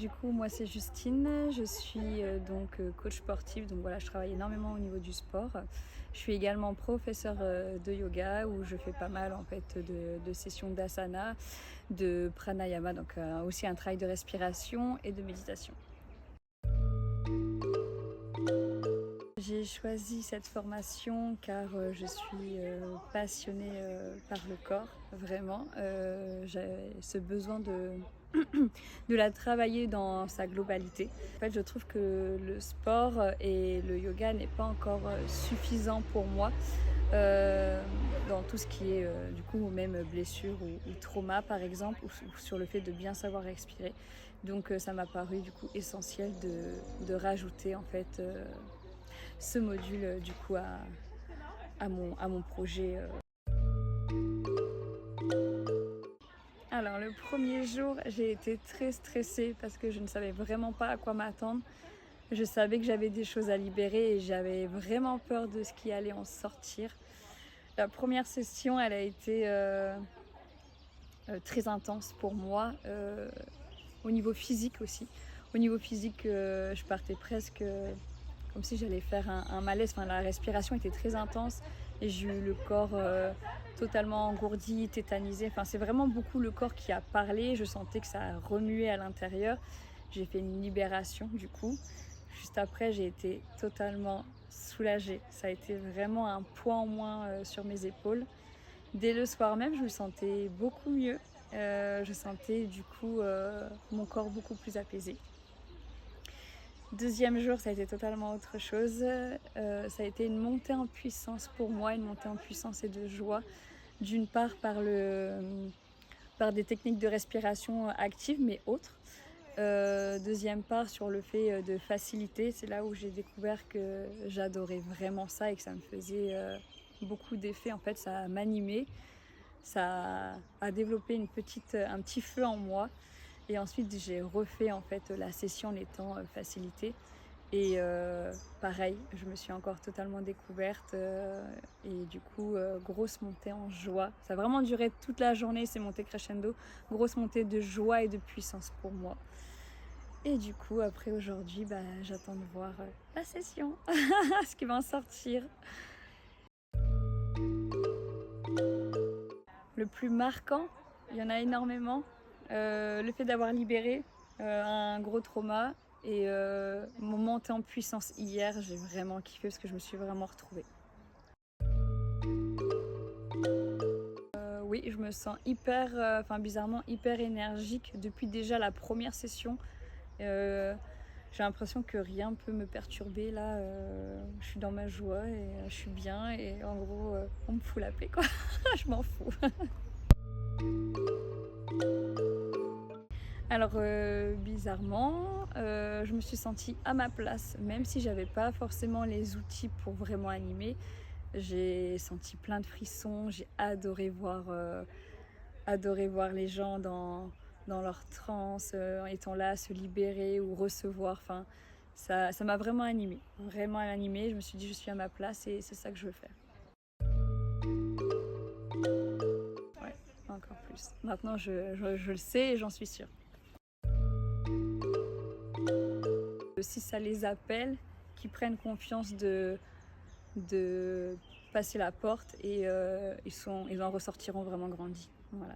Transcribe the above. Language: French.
Du coup, moi c'est Justine, je suis coach sportive, donc voilà, je travaille énormément au niveau du sport. Je suis également professeure de yoga où je fais pas mal en fait de sessions d'asana, de pranayama, donc aussi un travail de respiration et de méditation. J'ai choisi cette formation car je suis passionnée par le corps, vraiment. J'ai ce besoin de la travailler dans sa globalité. En fait, je trouve que le sport et le yoga n'est pas encore suffisant pour moi dans tout ce qui est du coup même blessure ou trauma par exemple, ou sur le fait de bien savoir respirer. Donc ça m'a paru du coup essentiel de rajouter en fait ce module du coup à mon projet. Alors le premier jour, j'ai été très stressée parce que je ne savais vraiment pas à quoi m'attendre. Je savais que j'avais des choses à libérer et j'avais vraiment peur de ce qui allait en sortir. La première session, elle a été très intense pour moi, au niveau physique aussi. Au niveau physique, je partais presque comme si j'allais faire un malaise. Enfin, la respiration était très intense et j'ai eu le corps totalement engourdi, tétanisé. Enfin, c'est vraiment beaucoup le corps qui a parlé. Je sentais que ça a remué à l'intérieur. J'ai fait une libération du coup. Juste après, j'ai été totalement soulagée. Ça a été vraiment un poids en moins sur mes épaules. Dès le soir même, je me sentais beaucoup mieux. Je sentais du coup mon corps beaucoup plus apaisé. Deuxième jour, ça a été totalement autre chose. Ça a été une montée en puissance pour moi, une montée en puissance et de joie. D'une part par des techniques de respiration actives mais autres. Deuxième part sur le fait de faciliter. C'est là où j'ai découvert que j'adorais vraiment ça et que ça me faisait beaucoup d'effets. En fait, ça m'animait, ça a développé un petit feu en moi. Et ensuite, j'ai refait en fait la session en étant facilitée. Et pareil, je me suis encore totalement découverte et du coup, grosse montée en joie. Ça a vraiment duré toute la journée, c'est monté crescendo. Grosse montée de joie et de puissance pour moi. Et du coup, après aujourd'hui, j'attends de voir la session, ce qui va en sortir. Le plus marquant, il y en a énormément. Le fait d'avoir libéré un gros trauma et mon montée en puissance hier, j'ai vraiment kiffé parce que je me suis vraiment retrouvée. Oui, je me sens bizarrement hyper énergique depuis déjà la première session. J'ai l'impression que rien ne peut me perturber là. Je suis dans ma joie et je suis bien et en gros, on me fout la paix quoi. Je m'en fous. Alors bizarrement, je me suis sentie à ma place, même si j'avais pas forcément les outils pour vraiment animer. J'ai senti plein de frissons, j'ai adoré voir les gens dans leur transe, étant là, se libérer ou recevoir. Enfin, ça m'a vraiment animée, vraiment animée. Je me suis dit je suis à ma place et c'est ça que je veux faire. Ouais, encore plus. Maintenant je le sais et j'en suis sûre. Si ça les appelle, qu'ils prennent confiance de passer la porte et ils en ressortiront vraiment grandis. Voilà.